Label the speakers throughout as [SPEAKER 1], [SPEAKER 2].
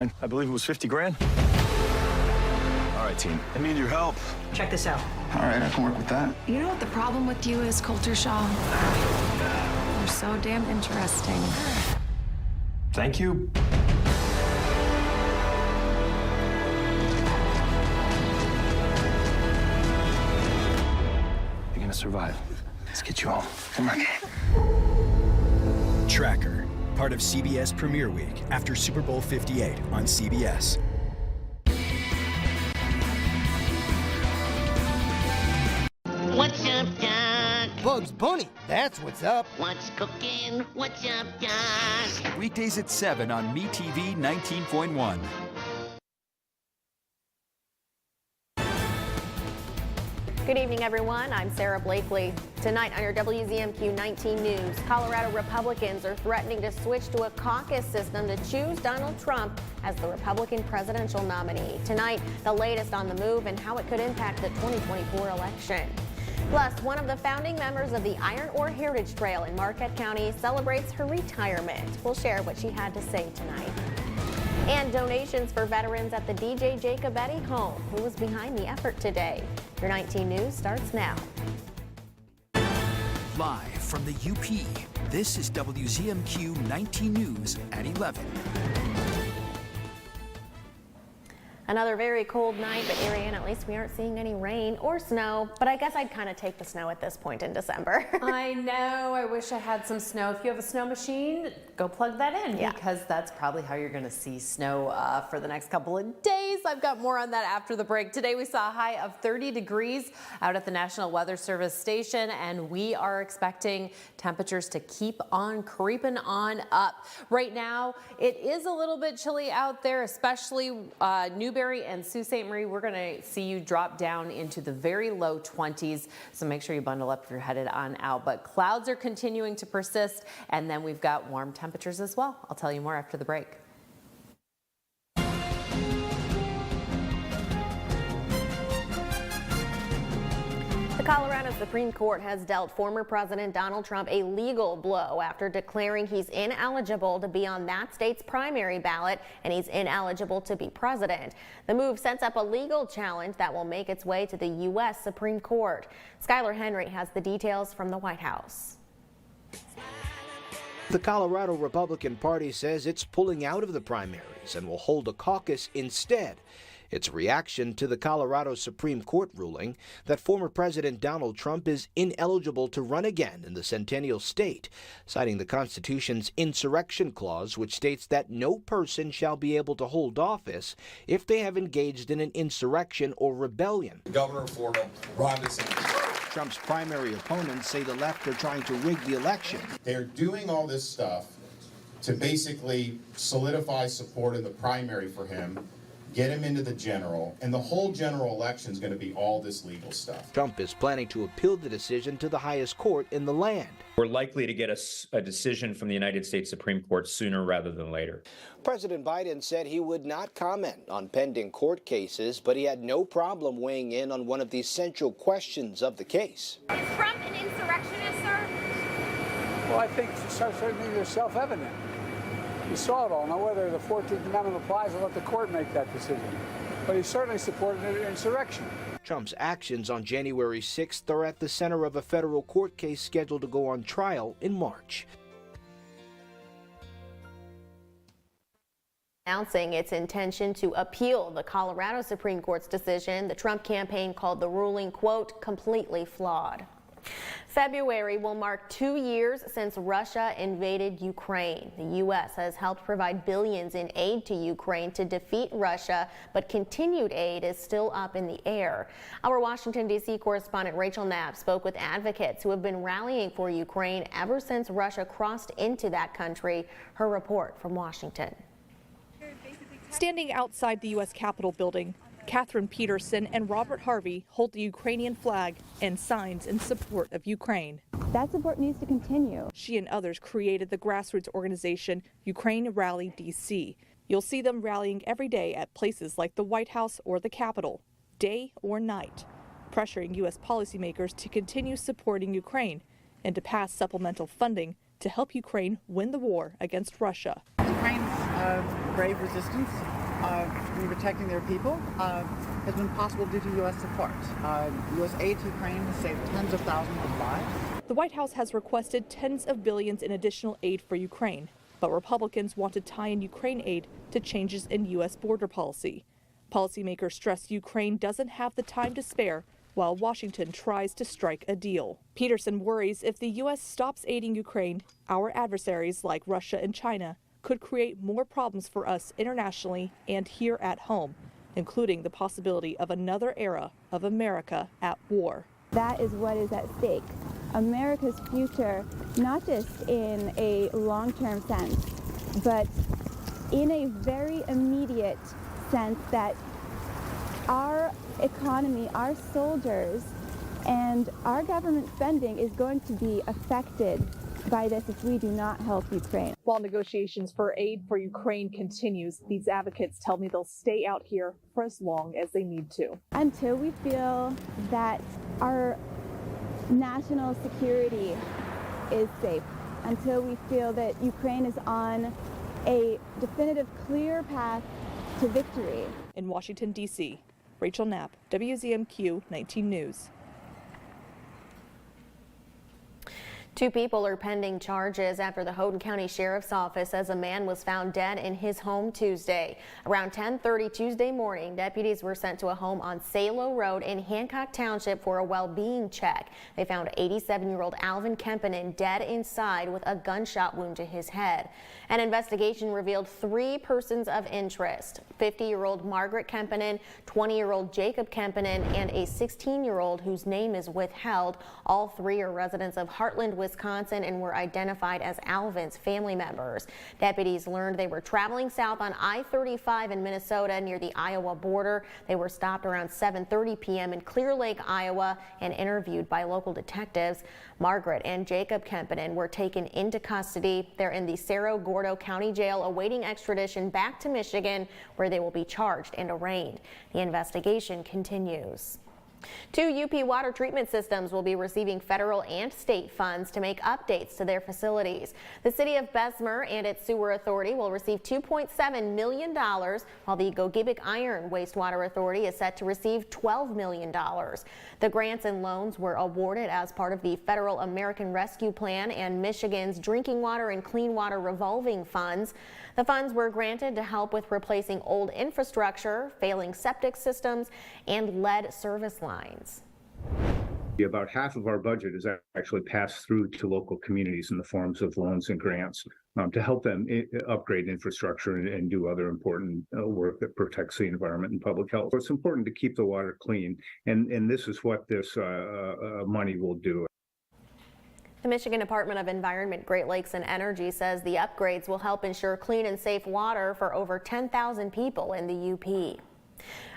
[SPEAKER 1] I believe it was 50 grand. All right, team. I need your help.
[SPEAKER 2] Check this out.
[SPEAKER 3] All right, I can work with that.
[SPEAKER 4] You know what the problem with you is, Coulter Shaw? You're so damn interesting.
[SPEAKER 1] Thank you. You're gonna survive. Let's get you home. Come on.
[SPEAKER 5] Tracker, part of CBS Premiere Week after Super Bowl 58 on CBS.
[SPEAKER 6] What's up, Doc?
[SPEAKER 7] Bugs Bunny, that's what's up.
[SPEAKER 6] What's cooking? What's up, Doc?
[SPEAKER 5] Weekdays at 7 on MeTV 19.1.
[SPEAKER 8] Good evening, everyone. I'm Sarah Blakely. Tonight on your WZMQ 19 News, Colorado Republicans are threatening to switch to a caucus system to choose Donald Trump as the Republican presidential nominee. Tonight, the latest on the move and how it could impact the 2024 election. Plus, one of the founding members of the Iron Ore Heritage Trail in Marquette County celebrates her retirement. We'll share what she had to say tonight. And donations for veterans at the DJ Jacobetti home, who was behind the effort today. Your 19 News starts now.
[SPEAKER 5] Live from the UP, this is WZMQ 19 News at 11.
[SPEAKER 8] Another very cold night, but Ariane, at least we aren't seeing any rain or snow. But I guess I'd kind of take the snow at this point in December.
[SPEAKER 9] I know. I wish I had some snow. If you have a snow machine, go plug that in, because that's probably how you're going to see snow for the next couple of days. I've got more on that after the break. Today we saw a high of 30 degrees out at the National Weather Service station, and we are expecting temperatures to keep on creeping on up. Right now, it is a little bit chilly out there, especially Newberry and Sault Ste. Marie. We're going to see you drop down into the very low 20s, so make sure you bundle up if you're headed on out. But clouds are continuing to persist, and then we've got warm temperatures as well. I'll tell you more after the break.
[SPEAKER 8] The Colorado Supreme Court has dealt former President Donald Trump a legal blow after declaring he's ineligible to be on that state's primary ballot and he's ineligible to be president. The move sets up a legal challenge that will make its way to the U.S. Supreme Court. Skylar Henry has the details from the White House.
[SPEAKER 10] The Colorado Republican Party says it's pulling out of the primaries and will hold a caucus instead. It's a reaction to the Colorado Supreme Court ruling that former President Donald Trump is ineligible to run again in the Centennial State, citing the Constitution's insurrection clause, which states that no person shall be able to hold office if they have engaged in an insurrection or rebellion.
[SPEAKER 11] The governor of Florida, Ron DeSantis.
[SPEAKER 10] Trump's primary opponents say the left are trying to rig the election.
[SPEAKER 11] They're doing all this stuff to basically solidify support in the primary for him, get him into the general, and the whole general election is going to be all this legal stuff.
[SPEAKER 10] Trump is planning to appeal the decision to the highest court in the land.
[SPEAKER 12] We're likely to get a decision from the United States Supreme Court sooner rather than later.
[SPEAKER 10] President Biden said he would not comment on pending court cases, but he had no problem weighing in on one of the central questions of the case.
[SPEAKER 13] Is Trump an insurrectionist, sir?
[SPEAKER 14] Well, I think certainly they're self-evident. You saw it all. Now, whether the 14th Amendment applies, I'll let the court make that decision. But he certainly supported an insurrection.
[SPEAKER 10] Trump's actions on January 6th are at the center of a federal court case scheduled to go on trial in March.
[SPEAKER 8] Announcing its intention to appeal the Colorado Supreme Court's decision, the Trump campaign called the ruling, quote, completely flawed. February will mark 2 years since Russia invaded Ukraine. The U.S. has helped provide billions in aid to Ukraine to defeat Russia, but continued aid is still up in the air. Our Washington, D.C. correspondent Rachel Knapp spoke with advocates who have been rallying for Ukraine ever since Russia crossed into that country. Her report from Washington.
[SPEAKER 15] Standing outside the U.S. Capitol building, Catherine Peterson and Robert Harvey hold the Ukrainian flag and signs in support of Ukraine.
[SPEAKER 16] That support needs to continue.
[SPEAKER 15] She and others created the grassroots organization Ukraine Rally DC. You'll see them rallying every day at places like the White House or the Capitol, day or night, pressuring U.S. policymakers to continue supporting Ukraine and to pass supplemental funding to help Ukraine win the war against Russia.
[SPEAKER 17] Ukraine's
[SPEAKER 2] brave resistance in protecting their people has been possible due to U.S. support. U.S. aid to Ukraine has saved tens of thousands of lives.
[SPEAKER 15] The White House has requested tens of billions in additional aid for Ukraine, but Republicans want to tie in Ukraine aid to changes in U.S. border policy. Policymakers stress Ukraine doesn't have the time to spare while Washington tries to strike a deal. Peterson worries if the U.S. stops aiding Ukraine, our adversaries like Russia and China could create more problems for us internationally and here at home, including the possibility of another era of America at war.
[SPEAKER 16] That is what is at stake. America's future, not just in a long-term sense, but in a very immediate sense that our economy, our soldiers, and our government spending is going to be affected by this if we do not help Ukraine.
[SPEAKER 15] While negotiations for aid for Ukraine continues, these advocates tell me they'll stay out here for as long as they need to.
[SPEAKER 16] Until we feel that our national security is safe, until we feel that Ukraine is on a definitive, clear path to victory.
[SPEAKER 15] In Washington, D.C., Rachel Knapp, WZMQ 19 News.
[SPEAKER 8] 2 people are pending charges after the Houghton County Sheriff's Office says a man was found dead in his home Tuesday. Around 10:30 Tuesday morning, deputies were sent to a home on Salo Road in Hancock Township for a well-being check. They found 87-year-old Alvin Kempinen dead inside with a gunshot wound to his head. An investigation revealed 3 persons of interest: 50-year-old Margaret Kempinen, 20-year-old Jacob Kempinen, and a 16-year-old whose name is withheld. All 3 are residents of Heartland, Wisconsin, and were identified as Alvin's family members. Deputies learned they were traveling south on I-35 in Minnesota near the Iowa border. They were stopped around 7:30 p.m. in Clear Lake, Iowa, and interviewed by local detectives. Margaret and Jacob Kempinen were taken into custody. They're in the Cerro Gordo County Jail awaiting extradition back to Michigan, where they will be charged and arraigned. The investigation continues. 2 UP water treatment systems will be receiving federal and state funds to make updates to their facilities. The city of Bessemer and its sewer authority will receive $2.7 million, while the Gogebic Iron Wastewater Authority is set to receive $12 million. The grants and loans were awarded as part of the Federal American Rescue Plan and Michigan's Drinking Water and Clean Water Revolving Funds. The funds were granted to help with replacing old infrastructure, failing septic systems, and lead service lines.
[SPEAKER 3] About half of our budget is actually passed through to local communities in the forms of loans and grants to help them upgrade infrastructure and do other important work that protects the environment and public health. So it's important to keep the water clean, and this is what this money will do.
[SPEAKER 8] The Michigan Department of Environment, Great Lakes and Energy says the upgrades will help ensure clean and safe water for over 10,000 people in the UP.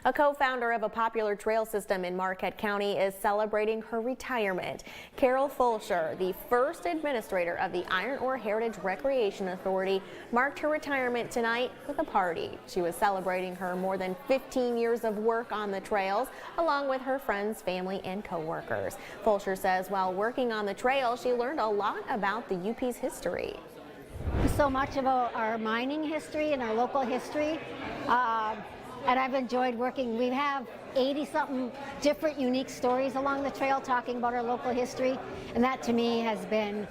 [SPEAKER 8] A co-founder of a popular trail system in Marquette County is celebrating her retirement. Carol Fulsher, the first administrator of the Iron Ore Heritage Recreation Authority, marked her retirement tonight with a party. She was celebrating her more than 15 years of work on the trails, along with her friends, family, and co-workers. Fulsher says while working on the trail, she learned a lot about the UP's history.
[SPEAKER 17] So much about our mining history and our local history. And I've enjoyed working. We have 80-something different unique stories along the trail talking about our local history, and that to me has been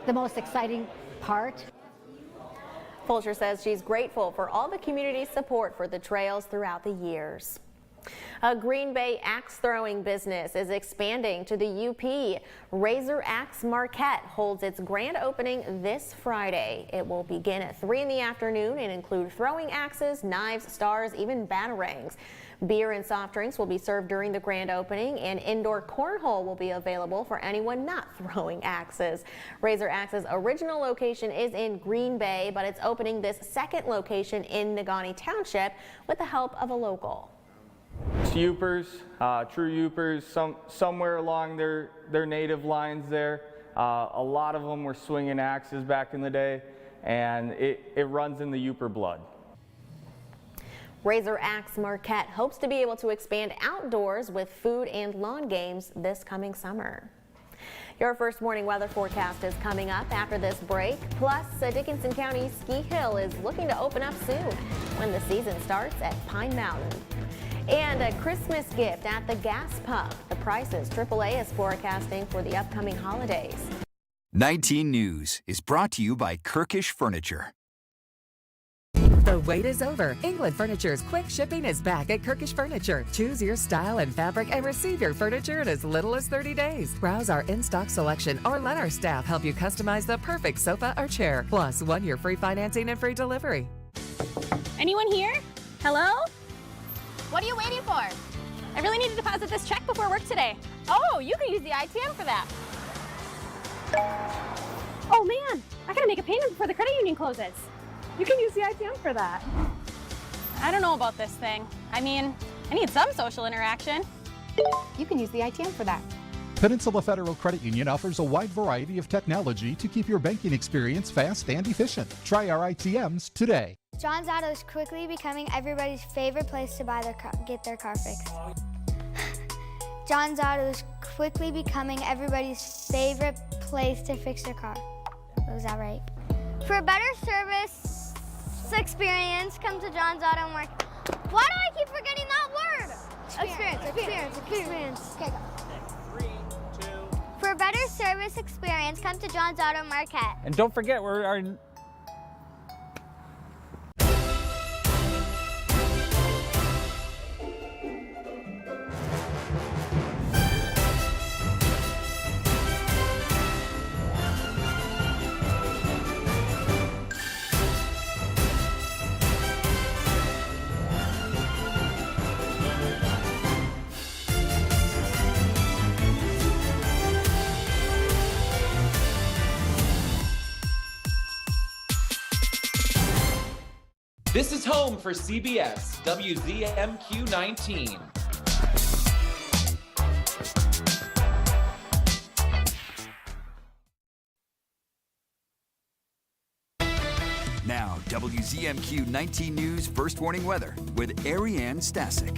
[SPEAKER 17] the most exciting part.
[SPEAKER 8] Fulsher says she's grateful for all the community support for the trails throughout the years. A Green Bay axe throwing business is expanding to the UP. Razor Axe Marquette holds its grand opening this Friday. It will begin at 3 in the afternoon and include throwing axes, knives, stars, even batarangs. Beer and soft drinks will be served during the grand opening, and indoor cornhole will be available for anyone not throwing axes. Razor Axe's original location is in Green Bay, but it's opening this second location in Negaunee Township with the help of a local.
[SPEAKER 18] Yoopers, true Yoopers, somewhere along their native lines there. A lot of them were swinging axes back in the day, and it runs in the Yooper blood.
[SPEAKER 8] Razor Axe Marquette hopes to be able to expand outdoors with food and lawn games this coming summer. Your first morning weather forecast is coming up after this break. Plus, Dickinson County Ski Hill is looking to open up soon when the season starts at Pine Mountain. And a Christmas gift at the gas pump. The prices AAA is forecasting for the upcoming holidays.
[SPEAKER 5] 19 News is brought to you by Kirkish Furniture.
[SPEAKER 19] The wait is over. England Furniture's quick shipping is back at Kirkish Furniture. Choose your style and fabric and receive your furniture in as little as 30 days. Browse our in-stock selection or let our staff help you customize the perfect sofa or chair. Plus, 1 year free financing and free delivery.
[SPEAKER 13] Anyone here? Hello? What are you waiting for? I really need to deposit this check before work today. Oh, you can use the ITM for that. Oh man, I gotta make a payment before the credit union closes. You can use the ITM for that. I don't know about this thing. I mean, I need some social interaction. You can use the ITM for that.
[SPEAKER 20] Peninsula Federal Credit Union offers a wide variety of technology to keep your banking experience fast and efficient. Try our ITMs today.
[SPEAKER 21] John's Auto is quickly becoming everybody's favorite place to get their car fixed. John's Auto is quickly becoming everybody's favorite place to fix their car. Was that right? For a better service experience, come to John's Auto Market. Why do I keep forgetting that word? Experience. Okay, go. 3, 2. For a better service experience, come to John's Auto Market.
[SPEAKER 18] And don't forget,
[SPEAKER 22] This is home for CBS, WZMQ 19.
[SPEAKER 5] Now, WZMQ 19 News First Warning Weather with Ariane Stasic.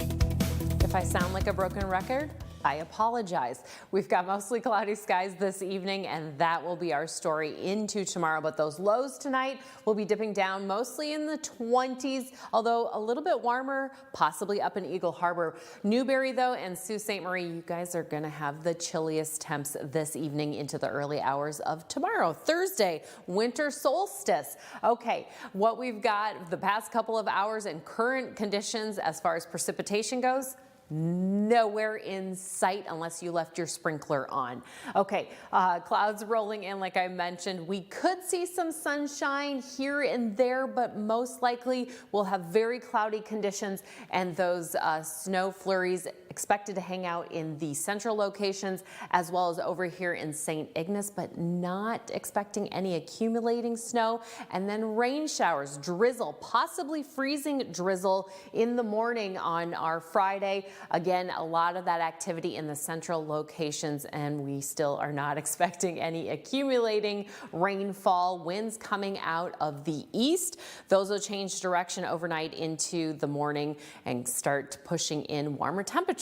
[SPEAKER 9] If I sound like a broken record, I apologize. We've got mostly cloudy skies this evening, and that will be our story into tomorrow. But those lows tonight will be dipping down mostly in the 20s, although a little bit warmer, possibly up in Eagle Harbor. Newberry, though, and Sault Ste. Marie, you guys are going to have the chilliest temps this evening into the early hours of tomorrow, Thursday, winter solstice. Okay, what we've got the past couple of hours and current conditions as far as precipitation goes, nowhere in sight unless you left your sprinkler on. Okay, clouds rolling in like I mentioned. We could see some sunshine here and there, but most likely we'll have very cloudy conditions, and those snow flurries expected to hang out in the central locations as well as over here in St. Ignace, but not expecting any accumulating snow. And then rain showers, drizzle, possibly freezing drizzle in the morning on our Friday. Again, a lot of that activity in the central locations, and we still are not expecting any accumulating rainfall. Winds coming out of the east. Those will change direction overnight into the morning and start pushing in warmer temperatures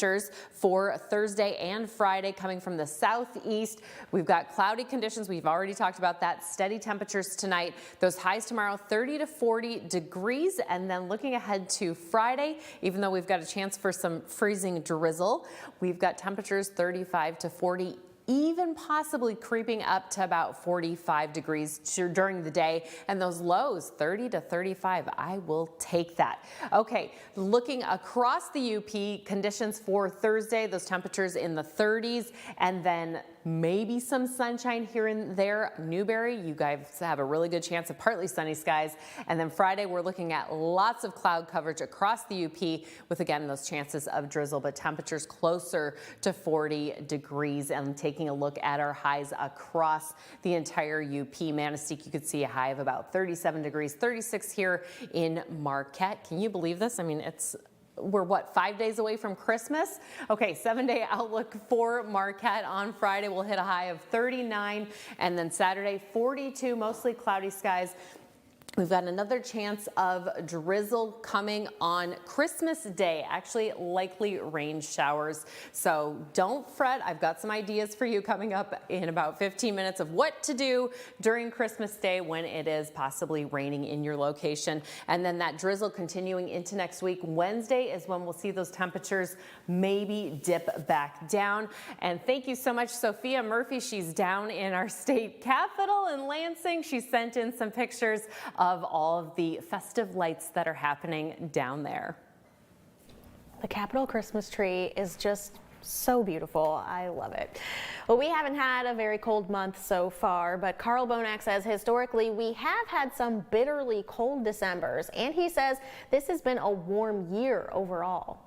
[SPEAKER 9] for Thursday and Friday coming from the southeast. We've got cloudy conditions. We've already talked about that. Steady temperatures tonight. Those highs tomorrow, 30 to 40 degrees. And then looking ahead to Friday, even though we've got a chance for some freezing drizzle, we've got temperatures 35 to 40, even possibly creeping up to about 45 degrees during the day, and those lows 30 to 35. I will take that. Okay, looking across the UP, conditions for Thursday, those temperatures in the 30s, and then maybe some sunshine here and there. Newberry, you guys have a really good chance of partly sunny skies. And then Friday, we're looking at lots of cloud coverage across the UP with, again, those chances of drizzle, but temperatures closer to 40 degrees. And taking a look at our highs across the entire UP. Manistee, you could see a high of about 37 degrees, 36 here in Marquette. Can you believe this? I mean, we're what, 5 days away from Christmas? Okay, 7-day outlook for Marquette. On Friday, we'll hit a high of 39, and then Saturday, 42, mostly cloudy skies. We've got another chance of drizzle coming on Christmas Day, actually likely rain showers. So don't fret. I've got some ideas for you coming up in about 15 minutes of what to do during Christmas Day when it is possibly raining in your location. And then that drizzle continuing into next week. Wednesday is when we'll see those temperatures maybe dip back down. And thank you so much, Sophia Murphy. She's down in our state capital in Lansing. She sent in some pictures of all of the festive lights that are happening down there.
[SPEAKER 8] The Capitol Christmas tree is just so beautiful. I love it. Well, we haven't had a very cold month so far, but Carl Bonack says historically we have had some bitterly cold Decembers, and he says this has been a warm year overall.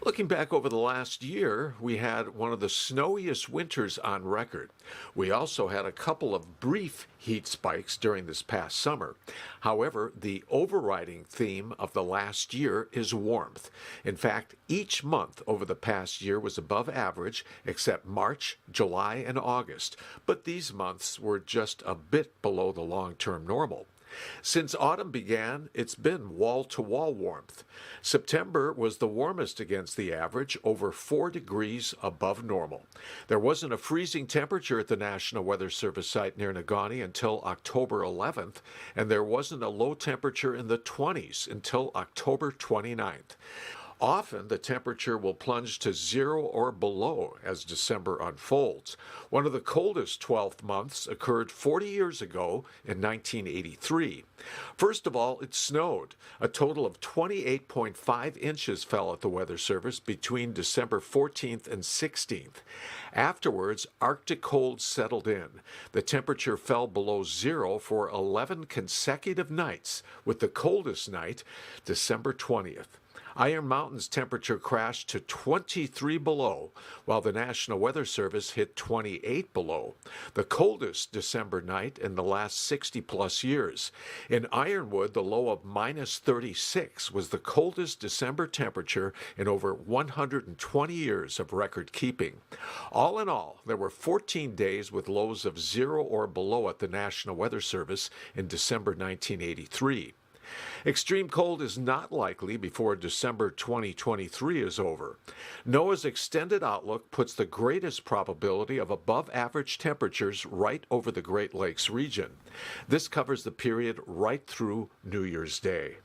[SPEAKER 1] Looking back over the last year, we had one of the snowiest winters on record. We also had a couple of brief heat spikes during this past summer. However, the overriding theme of the last year is warmth. In fact, each month over the past year was above average, except March, July, and August. But these months were just a bit below the long-term normal. Since autumn began, it's been wall-to-wall warmth. September was the warmest against the average, over 4 degrees above normal. There wasn't a freezing temperature at the National Weather Service site near Negaunee until October 11th, and there wasn't a low temperature in the 20s until October 29th. Often, the temperature will plunge to 0 or below as December unfolds. One of the coldest 12th months occurred 40 years ago in 1983. First of all, it snowed. A total of 28.5 inches fell at the Weather Service between December 14th and 16th. Afterwards, Arctic cold settled in. The temperature fell below 0 for 11 consecutive nights, with the coldest night December 20th. Iron Mountain's temperature crashed to 23 below, while the National Weather Service hit 28 below, the coldest December night in the last 60-plus years. In Ironwood, the low of minus 36 was the coldest December temperature in over 120 years of record keeping. All in all, there were 14 days with lows of 0 or below at the National Weather Service in December 1983. Extreme cold is not likely before December 2023 is over. NOAA's extended outlook puts the greatest probability of above-average temperatures right over the Great Lakes region. This covers the period right through New Year's Day.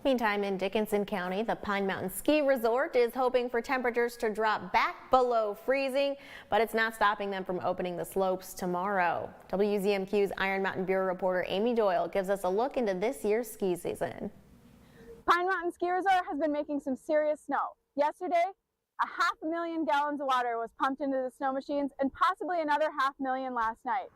[SPEAKER 8] Meantime, in Dickinson County, the Pine Mountain Ski Resort is hoping for temperatures to drop back below freezing, but it's not stopping them from opening the slopes tomorrow. WZMQ's Iron Mountain Bureau reporter Amy Doyle gives us a look into this year's ski season.
[SPEAKER 4] Pine Mountain Ski Resort has been making some serious snow. Yesterday, 500,000 gallons of water was pumped into the snow machines and possibly another 500,000 last night.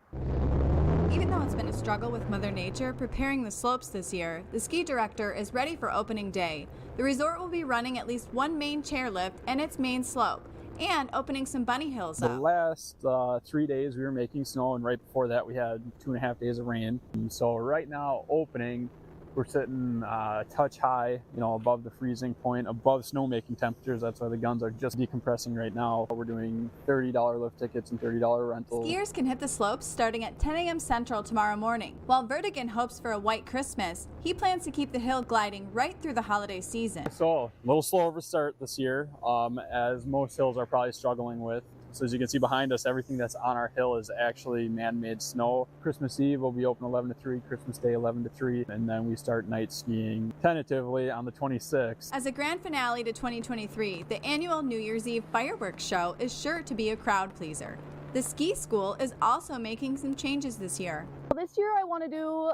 [SPEAKER 23] Even though it's been a struggle with Mother Nature preparing the slopes this year, the ski director is ready for opening day. The resort will be running at least one main chairlift and its main slope, and opening some bunny hills up.
[SPEAKER 24] The last 3 days we were making snow, and right before that we had 2.5 days of rain. So right now, opening, we're sitting a touch high, above the freezing point, above snowmaking temperatures. That's why the guns are just decompressing right now. We're doing $30 lift tickets and $30 rentals.
[SPEAKER 23] Skiers can hit the slopes starting at 10 a.m. Central tomorrow morning. While Vertigan hopes for a white Christmas, he plans to keep the hill gliding right through the holiday season.
[SPEAKER 24] So a little slower of a start this year, as most hills are probably struggling with. So as you can see behind us, everything that's on our hill is actually man-made snow. Christmas Eve will be open 11 to 3, Christmas Day 11 to 3, and then we start night skiing tentatively on the 26th.
[SPEAKER 23] As a grand finale to 2023, the annual New Year's Eve fireworks show is sure to be a crowd pleaser. The ski school is also making some changes this year.
[SPEAKER 4] This year I want to do,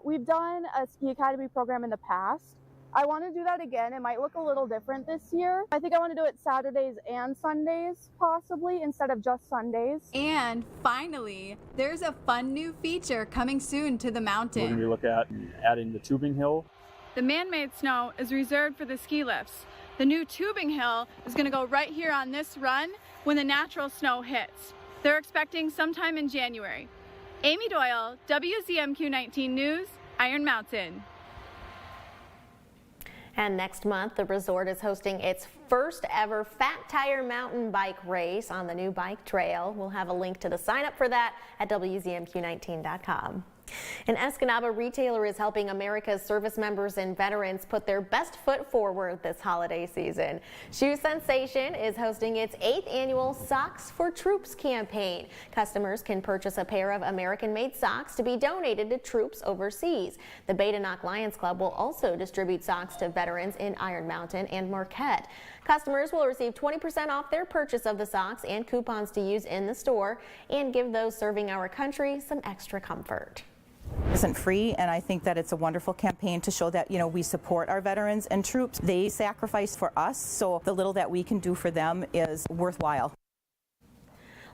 [SPEAKER 4] we've done a ski academy program in the past. I want to do that again. It might look a little different this year. I think I want to do it Saturdays and Sundays, possibly, instead of just Sundays.
[SPEAKER 23] And finally, there's a fun new feature coming soon to the mountain.
[SPEAKER 24] We're going to look at adding the tubing hill.
[SPEAKER 4] The man-made snow is reserved for the ski lifts. The new tubing hill is going to go right here on this run when the natural snow hits. They're expecting sometime in January. Amy Doyle, WZMQ 19 News, Iron Mountain.
[SPEAKER 8] And next month, the resort is hosting its first ever Fat Tire mountain bike race on the new bike trail. We'll have a link to the sign up for that at WZMQ19.com. An Escanaba retailer is helping America's service members and veterans put their best foot forward this holiday season. Shoe Sensation is hosting its 8th annual Socks for Troops campaign. Customers can purchase a pair of American-made socks to be donated to troops overseas. The Beta Knock Lions Club will also distribute socks to veterans in Iron Mountain and Marquette. Customers will receive 20% off their purchase of the socks and coupons to use in the store and give those serving our country some extra comfort.
[SPEAKER 6] Isn't free, and I think that it's a wonderful campaign to show that, we support our veterans and troops. They sacrifice for us, so the little that we can do for them is worthwhile.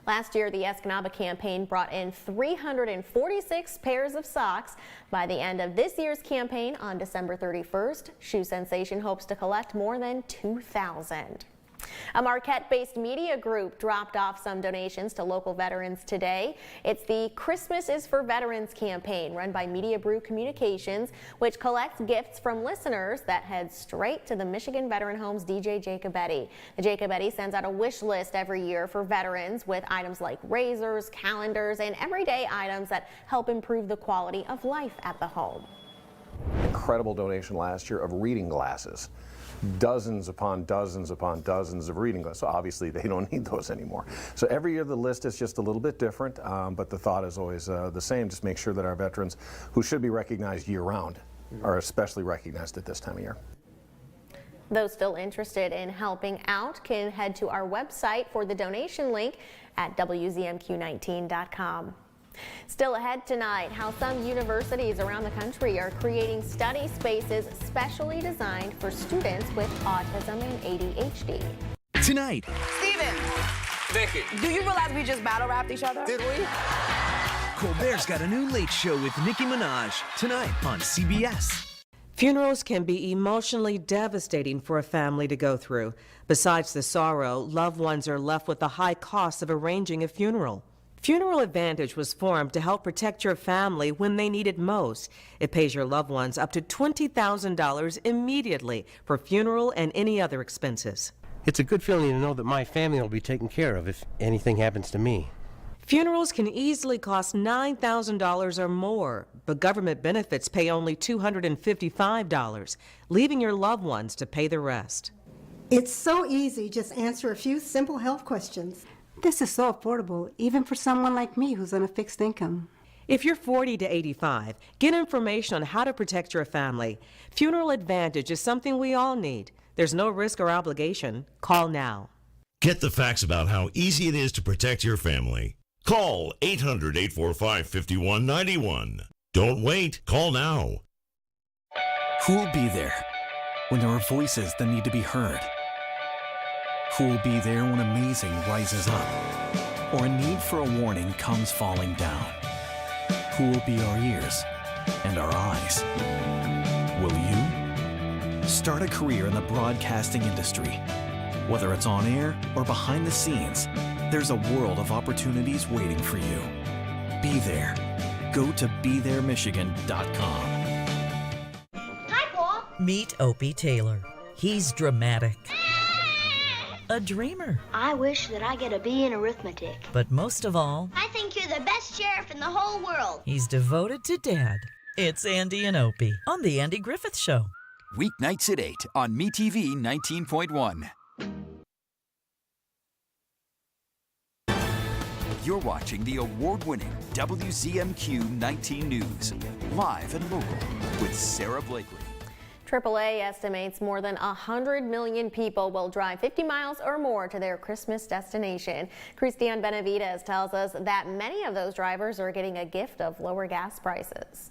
[SPEAKER 8] Last year, the Escanaba campaign brought in 346 pairs of socks. By the end of this year's campaign on December 31st, Shoe Sensation hopes to collect more than 2,000. A Marquette-based media group dropped off some donations to local veterans today. It's the Christmas is for Veterans campaign run by Media Brew Communications, which collects gifts from listeners that head straight to the Michigan Veteran Home's DJ Jacobetti. The Jacobetti sends out a wish list every year for veterans with items like razors, calendars, and everyday items that help improve the quality of life at the home.
[SPEAKER 7] Incredible donation last year of reading glasses. Dozens upon dozens upon dozens of reading glasses. So obviously they don't need those anymore. So every year the list is just a little bit different, but the thought is always the same. Just make sure that our veterans, who should be recognized year-round, are especially recognized at this time of year.
[SPEAKER 8] Those still interested in helping out can head to our website for the donation link at WZMQ19.com. Still ahead tonight, how some universities around the country are creating study spaces specially designed for students with autism and ADHD.
[SPEAKER 11] Tonight.
[SPEAKER 12] Steven!
[SPEAKER 11] Vicky.
[SPEAKER 12] Do you realize we just battle rapped each other?
[SPEAKER 11] Did we? Colbert's got a new late show with Nicki Minaj tonight on CBS.
[SPEAKER 25] Funerals can be emotionally devastating for a family to go through. Besides the sorrow, loved ones are left with the high cost of arranging a funeral. Funeral Advantage was formed to help protect your family when they need it most. It pays your loved ones up to $20,000 immediately for funeral and any other expenses.
[SPEAKER 26] It's a good feeling to know that my family will be taken care of if anything happens to me.
[SPEAKER 25] Funerals can easily cost $9,000 or more, but government benefits pay only $255, leaving your loved ones to pay the rest.
[SPEAKER 27] It's so easy. Just answer a few simple health questions. This is so affordable, even for someone like me who's on a fixed income.
[SPEAKER 25] If you're 40 to 85, get information on how to protect your family. Funeral Advantage is something we all need. There's no risk or obligation. Call now.
[SPEAKER 28] Get the facts about how easy it is to protect your family. Call 800-845-5191. Don't wait. Call now.
[SPEAKER 11] Who'll be there when there are voices that need to be heard? Who will be there when amazing rises up, or a need for a warning comes falling down? Who will be our ears and our eyes? Will you? Start a career in the broadcasting industry. Whether it's on air or behind the scenes, there's a world of opportunities waiting for you. Be there. Go to BeThereMichigan.com.
[SPEAKER 29] Hi, Paul.
[SPEAKER 30] Meet Opie Taylor. He's dramatic. A dreamer.
[SPEAKER 29] I wish that I get a B in arithmetic.
[SPEAKER 30] But most of all,
[SPEAKER 29] I think you're the best sheriff in the whole world.
[SPEAKER 30] He's devoted to Dad. It's Andy and Opie on The Andy Griffith Show.
[SPEAKER 5] Weeknights at 8 on MeTV 19.1. You're watching the award-winning WZMQ 19 News, live and local with Sarah Blakely.
[SPEAKER 8] AAA estimates more than 100 million people will drive 50 miles or more to their Christmas destination. Christiane Benavides tells us that many of those drivers are getting a gift of lower gas prices.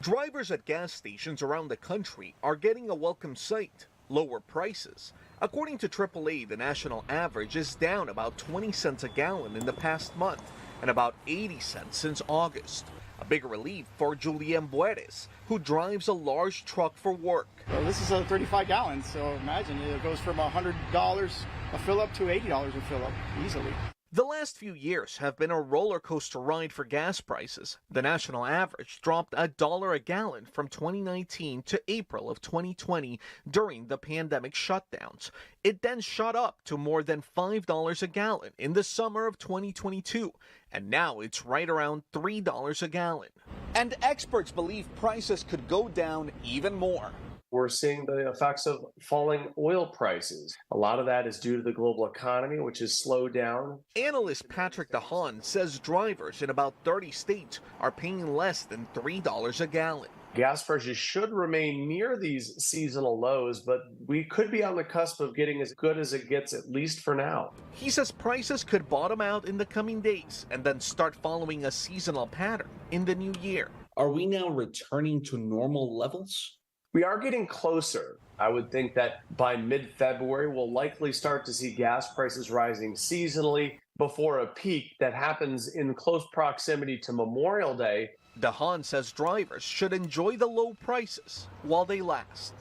[SPEAKER 31] Drivers at gas stations around the country are getting a welcome sight: lower prices. According to AAA, the national average is down about 20 cents a gallon in the past month and about 80 cents since August. A big relief for Julien Bueres, who drives a large truck for work.
[SPEAKER 32] Well, this is a 35 gallons, so imagine it goes from $100 a fill up to $80 a fill up easily.
[SPEAKER 31] The last few years have been a roller coaster ride for gas prices. The national average dropped $1 a gallon from 2019 to April of 2020 during the pandemic shutdowns. It then shot up to more than $5 a gallon in the summer of 2022, and now it's right around $3 a gallon. And experts believe prices could go down even more.
[SPEAKER 2] We're seeing the effects of falling oil prices. A lot of that is due to the global economy, which has slowed down.
[SPEAKER 31] Analyst Patrick DeHaan says drivers in about 30 states are paying less than $3 a gallon.
[SPEAKER 2] Gas prices should remain near these seasonal lows, but we could be on the cusp of getting as good as it gets, at least for now.
[SPEAKER 31] He says prices could bottom out in the coming days and then start following a seasonal pattern in the new year.
[SPEAKER 3] Are we now returning to normal levels?
[SPEAKER 2] We are getting closer. I would think that by mid-February, we'll likely start to see gas prices rising seasonally before a peak that happens in close proximity to Memorial Day.
[SPEAKER 31] DeHaan says drivers should enjoy the low prices while they last.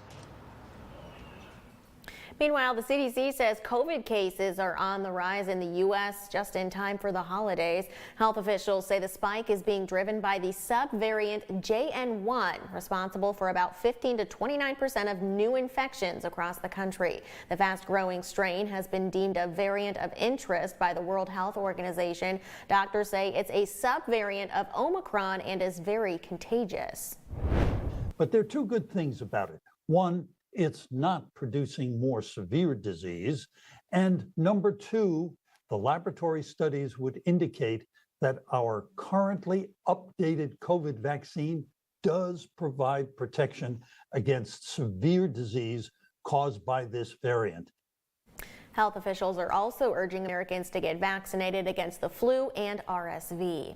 [SPEAKER 8] Meanwhile, the CDC says COVID cases are on the rise in the U.S. just in time for the holidays. Health officials say the spike is being driven by the subvariant JN1, responsible for about 15 to 29% of new infections across the country. The fast-growing strain has been deemed a variant of interest by the World Health Organization. Doctors say it's a subvariant of Omicron and is very contagious.
[SPEAKER 10] But there are two good things about it. One, it's not producing more severe disease. And number two, the laboratory studies would indicate that our currently updated COVID vaccine does provide protection against severe disease caused by this variant.
[SPEAKER 8] Health officials are also urging Americans to get vaccinated against the flu and RSV.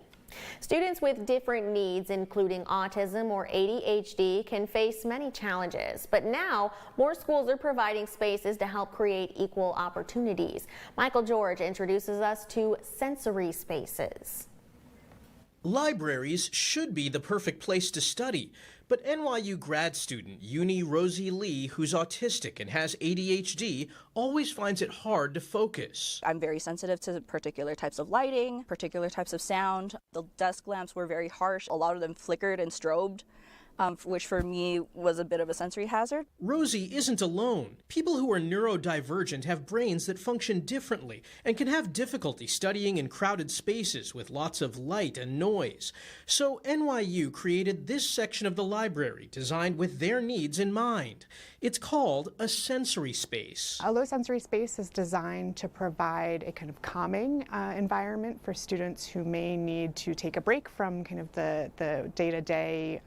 [SPEAKER 8] Students with different needs, including autism or ADHD, can face many challenges, but now more schools are providing spaces to help create equal opportunities. Michael George introduces us to sensory spaces.
[SPEAKER 13] Libraries should be the perfect place to study, but NYU grad student Uni Rosie Lee, who's autistic and has ADHD, always finds it hard to focus.
[SPEAKER 14] I'm very sensitive to particular types of lighting, particular types of sound. The desk lamps were very harsh. A lot of them flickered and strobed, which for me was a bit of a sensory hazard.
[SPEAKER 13] Rosie isn't alone. People who are neurodivergent have brains that function differently and can have difficulty studying in crowded spaces with lots of light and noise. So NYU created this section of the library designed with their needs in mind. It's called a sensory space.
[SPEAKER 15] A low sensory space is designed to provide a kind of calming environment for students who may need to take a break from kind of the day-to-day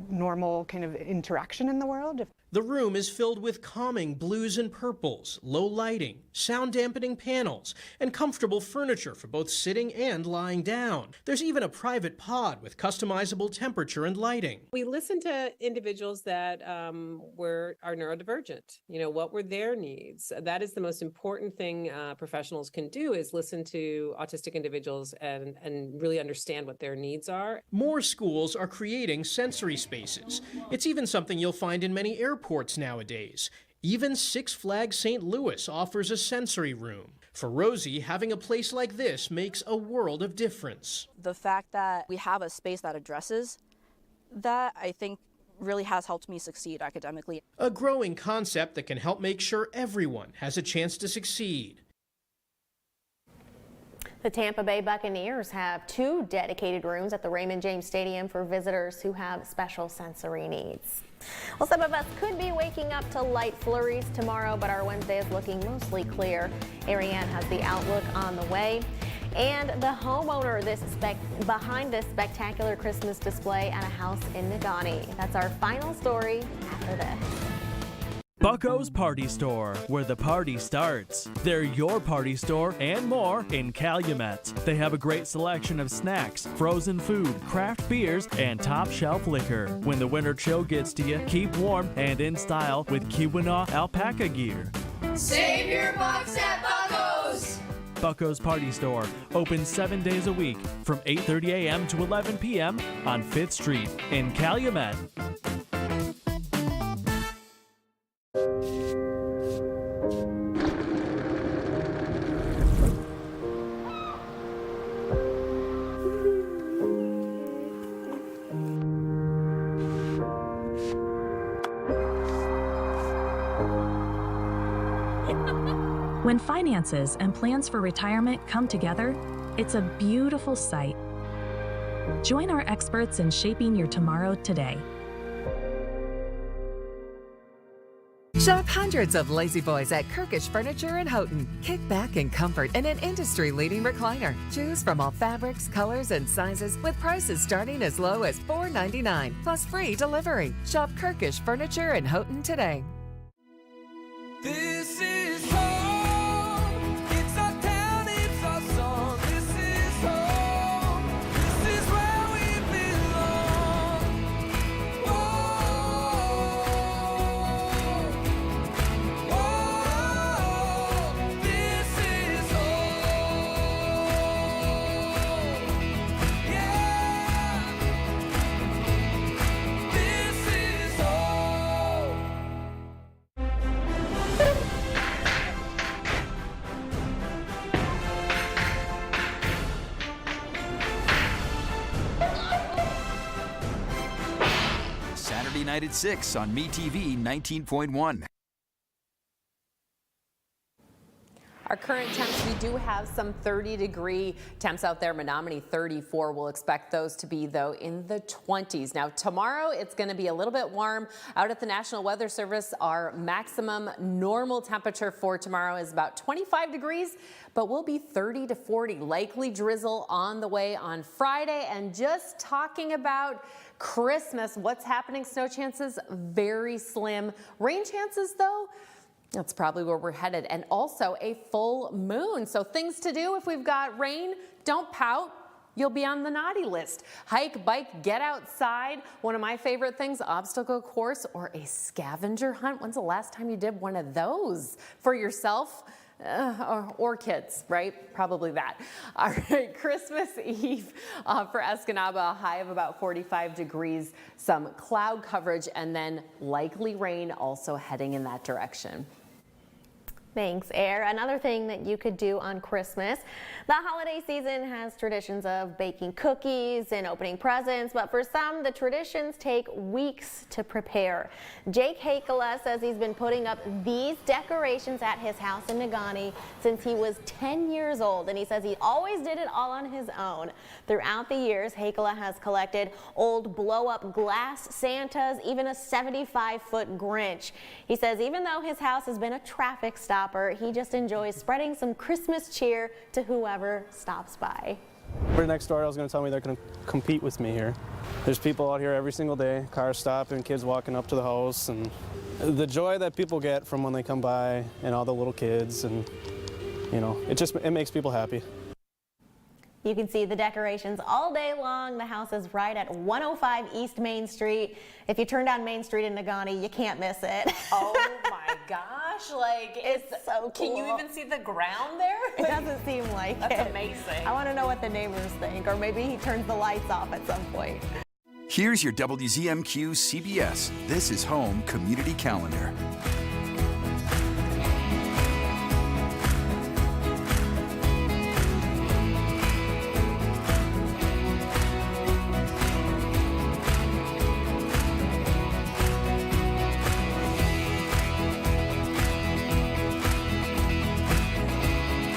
[SPEAKER 15] normal kind of interaction in the world.
[SPEAKER 13] The room is filled with calming blues and purples, low lighting, sound dampening panels, and comfortable furniture for both sitting and lying down. There's even a private pod with customizable temperature and lighting.
[SPEAKER 16] We listened to individuals that are neurodivergent. You know, what were their needs? That is the most important thing professionals can do, is listen to autistic individuals and really understand what their needs are.
[SPEAKER 13] More schools are creating sensory spaces. It's even something you'll find in many airports nowadays. Even Six Flags St. Louis offers a sensory room. For Rosie, having a place like this makes a world of difference.
[SPEAKER 14] The fact that we have a space that addresses that, I think, really has helped me succeed academically.
[SPEAKER 13] A growing concept that can help make sure everyone has a chance to succeed.
[SPEAKER 8] The Tampa Bay Buccaneers have 2 dedicated rooms at the Raymond James Stadium for visitors who have special sensory needs. Well, some of us could be waking up to light flurries tomorrow, but our Wednesday is looking mostly clear. Ariane has the outlook on the way. And the homeowner behind this spectacular Christmas display at a house in Negaunee. That's our final story after this.
[SPEAKER 17] Bucko's Party Store, where the party starts. They're your party store and more in Calumet. They have a great selection of snacks, frozen food, craft beers, and top shelf liquor. When the winter chill gets to you, keep warm and in style with Keweenaw alpaca gear.
[SPEAKER 19] Save your bucks at Bucko's!
[SPEAKER 17] Bucko's Party Store, open 7 days a week from 8:30 a.m. to 11 p.m. on 5th Street in Calumet.
[SPEAKER 1] When finances and plans for retirement come together, it's a beautiful sight. Join our experts in shaping your tomorrow today.
[SPEAKER 4] Shop hundreds of Lazy Boys at Kirkish Furniture in Houghton. Kick back in comfort in an industry-leading recliner. Choose from all fabrics, colors, and sizes with prices starting as low as $4.99 plus free delivery. Shop Kirkish Furniture in Houghton today.
[SPEAKER 19] This is home. It's our town, it's our song. This is home. This is where we belong. This is home. Yeah. This is home.
[SPEAKER 5] Saturday night at 6 on MeTV 19.1.
[SPEAKER 6] Our current temps, we do have some 30-degree temps out there. Menominee 34. We'll expect those to be, though, in the 20s. Now, tomorrow, it's going to be a little bit warm. Out at the National Weather Service, our maximum normal temperature for tomorrow is about 25 degrees, but will be 30 to 40. Likely drizzle on the way on Friday. And just talking about Christmas, what's happening? Snow chances, very slim. Rain chances, though, that's probably where we're headed. And also a full moon. So things to do if we've got rain, don't pout. You'll be on the naughty list. Hike, bike, get outside. One of my favorite things, obstacle course or a scavenger hunt. When's the last time you did one of those for yourself? Or kids, right? Probably that. All right, Christmas Eve for Escanaba, a high of about 45 degrees, some cloud coverage, and then likely rain also heading in that direction.
[SPEAKER 8] Thanks, Air. Another thing that you could do on Christmas, the holiday season has traditions of baking cookies and opening presents, but for some, the traditions take weeks to prepare. Jake Hakela says he's been putting up these decorations at his house in Negaunee since he was 10 years old, and he says he always did it all on his own. Throughout the years, Hakela has collected old blow-up glass Santas, even a 75-foot Grinch. He says even though his house has been a traffic stop, he just enjoys spreading some Christmas cheer to whoever stops by.
[SPEAKER 7] Everybody next door was going to tell me they're going to compete with me here. There's people out here every single day, cars stopping, kids walking up to the house, and the joy that people get from when they come by and all the little kids, and you know, it makes people happy.
[SPEAKER 8] You can see the decorations all day long. The house is right at 105 East Main Street. If you turn down Main Street in Negaunee, you can't miss it.
[SPEAKER 6] Oh my gosh, like
[SPEAKER 8] it's so cool.
[SPEAKER 6] Can you even see the ground there?
[SPEAKER 8] It doesn't seem like it.
[SPEAKER 6] That's amazing.
[SPEAKER 8] I want to know what the neighbors think, or maybe he turns the lights off at some point.
[SPEAKER 5] Here's your WZMQ CBS This is Home community calendar.